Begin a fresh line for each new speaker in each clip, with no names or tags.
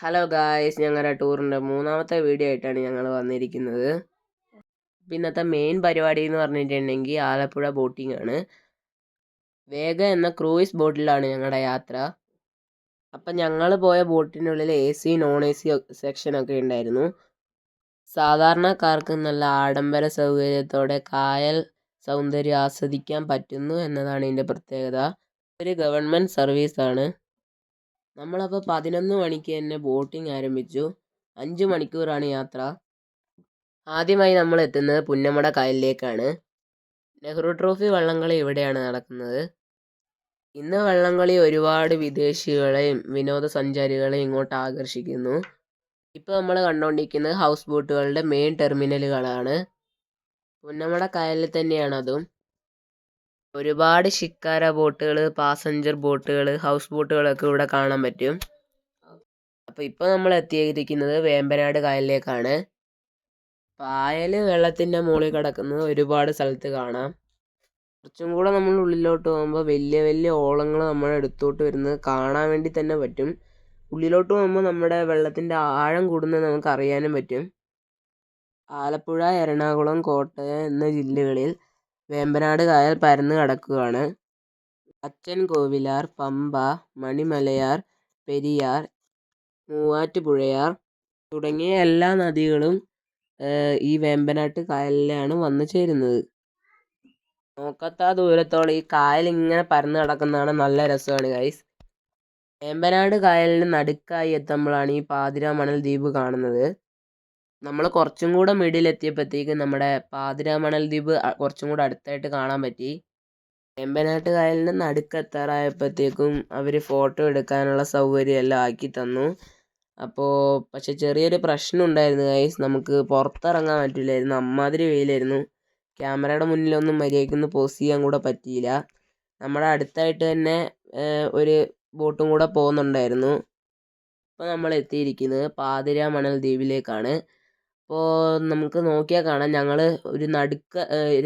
Hello guys, ഞങ്ങളുടെ ടൂറിൻ്റെ മൂന്നാമത്തെ video ആയിട്ടാണ് ഞങ്ങൾ വന്നിരിക്കുന്നത്. ഇന്നത്തെ മെയിൻ പരിപാടി എന്ന് പറഞ്ഞിട്ടുണ്ടെങ്കിൽ ആലപ്പുഴ ബോട്ടിംഗ് ആണ്. വേഗ എന്ന ക്രൂയിസ് ബോട്ടിലാണ് ഞങ്ങളുടെ യാത്ര. അപ്പം ഞങ്ങൾ പോയ ബോട്ടിനുള്ളിൽ AC നോൺ AC സെക്ഷനൊക്കെ ഉണ്ടായിരുന്നു. സാധാരണക്കാർക്ക് നല്ല ആഡംബര സൗകര്യത്തോടെ കായൽ സൗന്ദര്യം ആസ്വദിക്കാൻ പറ്റുന്നു എന്നതാണ് ഇതിൻ്റെ പ്രത്യേകത. ഒരു ഗവൺമെൻറ് സർവീസാണ്. നമ്മളപ്പോൾ 11 മണിക്ക് തന്നെ ബോട്ടിംഗ് ആരംഭിച്ചു. 5 മണിക്കൂറാണ് യാത്ര. ആദ്യമായി നമ്മൾ എത്തുന്നത് പുന്നമട കായലിലേക്കാണ്. നെഹ്റു ട്രോഫി വള്ളംകളി ഇവിടെയാണ് നടക്കുന്നത്. ഇന്ന് വള്ളംകളി ഒരുപാട് വിദേശികളെയും വിനോദസഞ്ചാരികളെയും ഇങ്ങോട്ട് ആകർഷിക്കുന്നു. ഇപ്പോൾ നമ്മൾ കണ്ടുകൊണ്ടിരിക്കുന്നത് ഹൗസ് ബോട്ടുകളുടെ മെയിൻ ടെർമിനലുകളാണ്. പുന്നമട കായലിൽ തന്നെയാണ് അതും. ഒരുപാട് ശിക്കാര ബോട്ടുകൾ, പാസഞ്ചർ ബോട്ടുകൾ, ഹൗസ് ബോട്ടുകളൊക്കെ ഇവിടെ കാണാൻ പറ്റും. അപ്പോൾ ഇപ്പോൾ നമ്മൾ എത്തിയിരിക്കുന്നത് വേമ്പനാട് കായലിലേക്കാണ്. പായൽ വെള്ളത്തിൻ്റെ മുകളിൽ കിടക്കുന്നത് ഒരുപാട് സ്ഥലത്ത് കാണാം. കുറച്ചും കൂടെ നമ്മൾ ഉള്ളിലോട്ട് പോകുമ്പോൾ വലിയ വലിയ ഓളങ്ങൾ നമ്മുടെ അടുത്തോട്ട് വരുന്നത് കാണാൻ വേണ്ടി തന്നെ പറ്റും. ഉള്ളിലോട്ട് പോകുമ്പോൾ നമ്മുടെ വെള്ളത്തിൻ്റെ ആഴം കൂടുന്നത് നമുക്ക് അറിയാനും പറ്റും. ആലപ്പുഴ, എറണാകുളം, കോട്ടയം എന്ന ജില്ലകളിൽ വേമ്പനാട് കായൽ പരന്ന് കിടക്കുകയാണ്. അച്ചൻ കോവിലാർ, പമ്പ, മണിമലയാർ, പെരിയാർ, മൂവാറ്റുപുഴയാർ തുടങ്ങിയ എല്ലാ നദികളും ഈ വേമ്പനാട്ട് കായലിലാണ് വന്നു ചേരുന്നത്. നോക്കത്താ ദൂരത്തോളം ഈ കായൽ ഇങ്ങനെ പരന്ന് കിടക്കുന്നതാണ്. നല്ല രസമാണ് ഗൈസ്. വേമ്പനാട് കായലിന് നടുക്കായി എത്തുമ്പോഴാണ് ഈ പാതിര മണൽ ദ്വീപ് കാണുന്നത്. നമ്മൾ കുറച്ചും കൂടെ മിഡിലെത്തിയപ്പോഴത്തേക്കും നമ്മുടെ പാതിര മണൽ ദ്വീപ് കുറച്ചും കൂടെ അടുത്തായിട്ട് കാണാൻ പറ്റി. വേമ്പനാട്ട് കായലിന് നടുക്കെത്താറായപ്പോഴത്തേക്കും അവർ ഫോട്ടോ എടുക്കാനുള്ള സൗകര്യം എല്ലാം ആക്കി തന്നു. പക്ഷെ ചെറിയൊരു പ്രശ്നം ഉണ്ടായിരുന്നു ഗൈസ്. നമുക്ക് പുറത്തിറങ്ങാൻ പറ്റില്ലായിരുന്നു. അമ്മാതിരി വെയിലായിരുന്നു. ക്യാമറയുടെ മുന്നിലൊന്നും മര്യാദയ്ക്കൊന്നും പോസ്റ്റ് ചെയ്യാൻ കൂടെ പറ്റിയില്ല. നമ്മുടെ അടുത്തായിട്ട് തന്നെ ഒരു ബോട്ടും കൂടെ പോകുന്നുണ്ടായിരുന്നു. ഇപ്പോൾ നമ്മൾ എത്തിയിരിക്കുന്നത് പാതിര മണൽ ദ്വീപിലേക്കാണ്. അപ്പോൾ നമുക്ക് നോക്കിയാൽ കാണാം, ഞങ്ങൾ ഒരു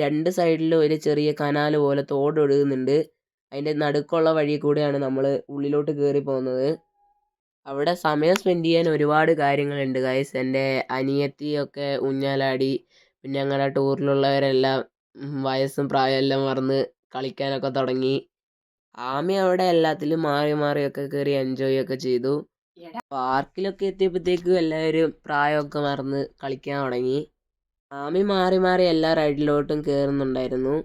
രണ്ട് സൈഡിലും ഒരു ചെറിയ കനാൽ പോലെ തോട് ഒഴുകുന്നുണ്ട്. അതിൻ്റെ നടുക്കുള്ള വഴി കൂടെയാണ് നമ്മൾ ഉള്ളിലോട്ട് കയറി പോകുന്നത്. അവിടെ സമയം സ്പെൻഡ് ചെയ്യാൻ ഒരുപാട് കാര്യങ്ങളുണ്ട് ഗൈസ്. എൻ്റെ അനിയത്തിയൊക്കെ ഊഞ്ഞാലാടി. പിന്നെ ഞങ്ങളുടെ ടൂറിലുള്ളവരെല്ലാം വയസ്സും പ്രായമെല്ലാം മറന്ന് കളിക്കാനൊക്കെ തുടങ്ങി. ആമി അവിടെ എല്ലാത്തിലും മാറി മാറിയൊക്കെ കയറി എൻജോയ് ഒക്കെ ചെയ്തു. പാർക്കിലൊക്കെ എത്തിയപ്പോഴത്തേക്കും എല്ലാവരും പ്രായമൊക്കെ മറന്ന് കളിക്കാൻ തുടങ്ങി. ആമി മാറി മാറി എല്ലാ റൈഡിലോട്ടും കയറുന്നുണ്ടായിരുന്നു.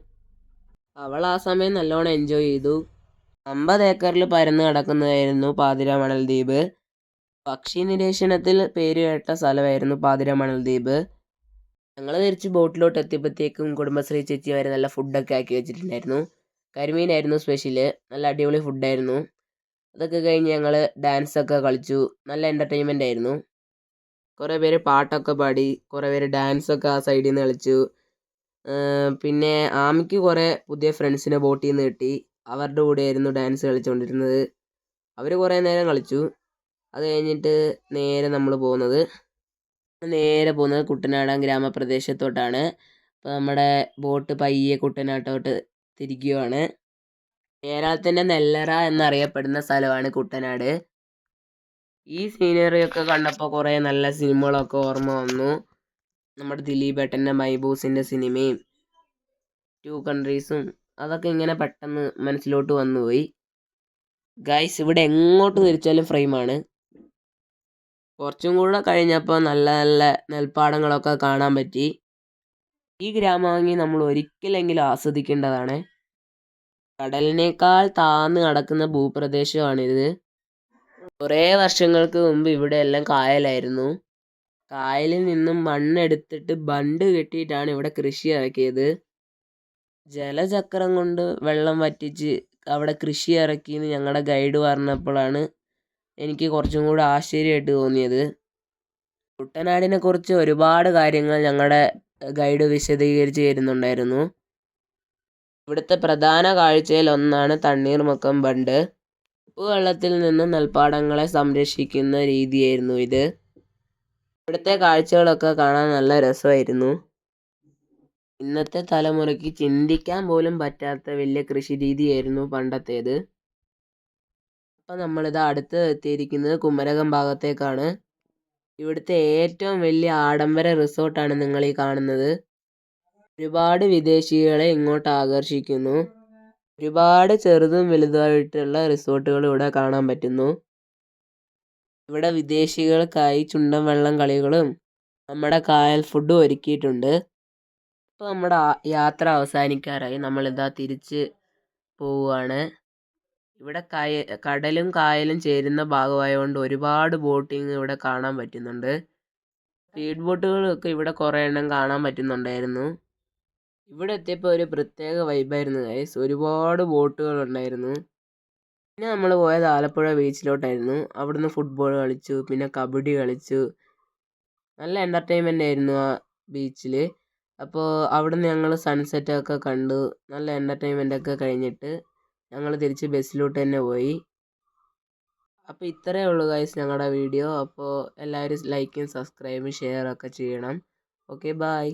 അവൾ ആ സമയം നല്ലോണം എൻജോയ് ചെയ്തു. 50 ഏക്കറിൽ പരന്ന് കിടക്കുന്നതായിരുന്നു പാതിര മണൽ ദ്വീപ്. പക്ഷി നിരീക്ഷണത്തിൽ പേരുകേട്ട സ്ഥലമായിരുന്നു പാതിര മണൽ ദ്വീപ്. ഞങ്ങൾ തിരിച്ച് ബോട്ടിലോട്ട് എത്തിയപ്പോഴത്തേക്കും കുടുംബശ്രീ ചേച്ചി അവർ നല്ല ഫുഡൊക്കെ ആക്കി വെച്ചിട്ടുണ്ടായിരുന്നു. കരിമീനായിരുന്നു സ്പെഷ്യല്. നല്ല അടിപൊളി ഫുഡായിരുന്നു. അതൊക്കെ കഴിഞ്ഞ് ഞങ്ങൾ ഡാൻസൊക്കെ കളിച്ചു. നല്ല എൻ്റർടൈൻമെൻ്റ് ആയിരുന്നു. കുറേ പേര് പാട്ടൊക്കെ പാടി, കുറേ പേര് ഡാൻസൊക്കെ ആ സൈഡിൽ നിന്ന് കളിച്ചു. പിന്നെ ആമിക്ക് കുറേ പുതിയ ഫ്രണ്ട്സിനെ ബോട്ടിൽ നിന്ന് കിട്ടി. അവരുടെ കൂടെയായിരുന്നു ഡാൻസ് കളിച്ചുകൊണ്ടിരുന്നത്. അവർ കുറേ നേരം കളിച്ചു. അത് കഴിഞ്ഞിട്ട് നമ്മൾ നേരെ പോകുന്നത് കുട്ടനാടൻ ഗ്രാമപ്രദേശത്തോട്ടാണ്. അപ്പോൾ നമ്മുടെ ബോട്ട് പയ്യെ കുട്ടനാട്ടോട്ട് തിരിക്കുകയാണ്. കേരളത്തിൻ്റെ നെല്ലറ എന്നറിയപ്പെടുന്ന സ്ഥലമാണ് കുട്ടനാട്. ഈ സീനറിയൊക്കെ കണ്ടപ്പോൾ കുറേ നല്ല സിനിമകളൊക്കെ ഓർമ്മ വന്നു. നമ്മുടെ ദിലീപേട്ടൻ്റെ മൈബൂസിൻ്റെ സിനിമയും 2 കൺട്രീസും അതൊക്കെ ഇങ്ങനെ പെട്ടെന്ന് മനസ്സിലോട്ട് വന്നുപോയി. ഗൈസ്, ഇവിടെ എങ്ങോട്ട് തിരിച്ചാലും ഫ്രെയിമാണ്. കുറച്ചും കൂടെ കഴിഞ്ഞപ്പോൾ നല്ല നല്ല നെൽപ്പാടങ്ങളൊക്കെ കാണാൻ പറ്റി. ഈ ഗ്രാമഭംഗി നമ്മൾ ഒരിക്കലെങ്കിലും ആസ്വദിക്കേണ്ടതാണ്. കടലിനേക്കാൾ താഴ്ന്ന് കിടക്കുന്ന ഭൂപ്രദേശമാണിത്. കുറേ വർഷങ്ങൾക്ക് മുമ്പ് ഇവിടെ എല്ലാം കായലായിരുന്നു. കായലിൽ നിന്നും മണ്ണെടുത്തിട്ട് ബണ്ട് കെട്ടിയിട്ടാണ് ഇവിടെ കൃഷി ഇറക്കിയത്. ജലചക്രം കൊണ്ട് വെള്ളം വറ്റിച്ച് അവിടെ കൃഷി ഇറക്കിയെന്ന് ഞങ്ങളുടെ ഗൈഡ് പറഞ്ഞപ്പോഴാണ് എനിക്ക് കുറച്ചും കൂടെ ആശ്ചര്യമായിട്ട് തോന്നിയത്. കുട്ടനാടിനെ കുറിച്ച് ഒരുപാട് കാര്യങ്ങൾ ഞങ്ങളുടെ ഗൈഡ് വിശദീകരിച്ച് തരുന്നുണ്ടായിരുന്നു. ഇവിടുത്തെ പ്രധാന കാഴ്ചയിൽ ഒന്നാണ് തണ്ണീർമുക്കം ബണ്ട്. ഉപ്പുവെള്ളത്തിൽ നിന്നും നെൽപ്പാടങ്ങളെ സംരക്ഷിക്കുന്ന രീതിയായിരുന്നു ഇത്. ഇവിടുത്തെ കാഴ്ചകളൊക്കെ കാണാൻ നല്ല രസമായിരുന്നു. ഇന്നത്തെ തലമുറയ്ക്ക് ചിന്തിക്കാൻ പോലും പറ്റാത്ത വലിയ കൃഷി രീതിയായിരുന്നു പണ്ടത്തേത്. അപ്പോൾ നമ്മളിത് അടുത്ത് എത്തിയിരിക്കുന്നത് കുമരകം ഭാഗത്തേക്കാണ്. ഇവിടുത്തെ ഏറ്റവും വലിയ ആഡംബര റിസോർട്ടാണ് നിങ്ങൾ ഈ കാണുന്നത്. ഒരുപാട് വിദേശികളെ ഇങ്ങോട്ട് ആകർഷിക്കുന്നു. ഒരുപാട് ചെറുതും വലുതായിട്ടുള്ള റിസോർട്ടുകൾ ഇവിടെ കാണാൻ പറ്റുന്നു. ഇവിടെ വിദേശികൾക്കായി ചുണ്ടൻ വള്ളം കളികളും നമ്മുടെ കായൽ ഫുഡും ഒരുക്കിയിട്ടുണ്ട്. ഇപ്പോൾ നമ്മുടെ യാത്ര അവസാനിക്കാറായി. നമ്മളിതാ തിരിച്ച് പോവുകയാണ്. ഇവിടെ കടലും കായലും ചേരുന്ന ഭാഗമായതുകൊണ്ട് ഒരുപാട് ബോട്ടിങ് ഇവിടെ കാണാൻ പറ്റുന്നുണ്ട്. സ്പീഡ് ബോട്ടുകളൊക്കെ ഇവിടെ കുറേ എണ്ണം കാണാൻ പറ്റുന്നുണ്ടായിരുന്നു. ഇവിടെ എത്തിയപ്പോൾ ഒരു പ്രത്യേക വൈബായിരുന്നു ഗൈസ്. ഒരുപാട് ബോട്ടുകൾ ഉണ്ടായിരുന്നു. പിന്നെ നമ്മൾ പോയത് ആലപ്പുഴ ബീച്ചിലോട്ടായിരുന്നു. അവിടുന്ന് ഫുട്ബോൾ കളിച്ചു, പിന്നെ കബഡി കളിച്ചു. നല്ല എൻ്റർടൈൻമെൻ്റ് ആയിരുന്നു ആ ബീച്ചിൽ. അപ്പോൾ അവിടുന്ന് ഞങ്ങൾ സൺസെറ്റൊക്കെ കണ്ടു. നല്ല എൻ്റർടൈൻമെൻ്റ് ഒക്കെ കഴിഞ്ഞിട്ട് ഞങ്ങൾ തിരിച്ച് ബസ്സിലോട്ട് തന്നെ പോയി. അപ്പോൾ ഇത്രയേ ഉള്ളൂ ഗൈസ് ഞങ്ങളുടെ വീഡിയോ. അപ്പോൾ എല്ലാവരും ലൈക്കും സബ്സ്ക്രൈബും ഷെയറൊക്കെ ചെയ്യണം. Okay bye.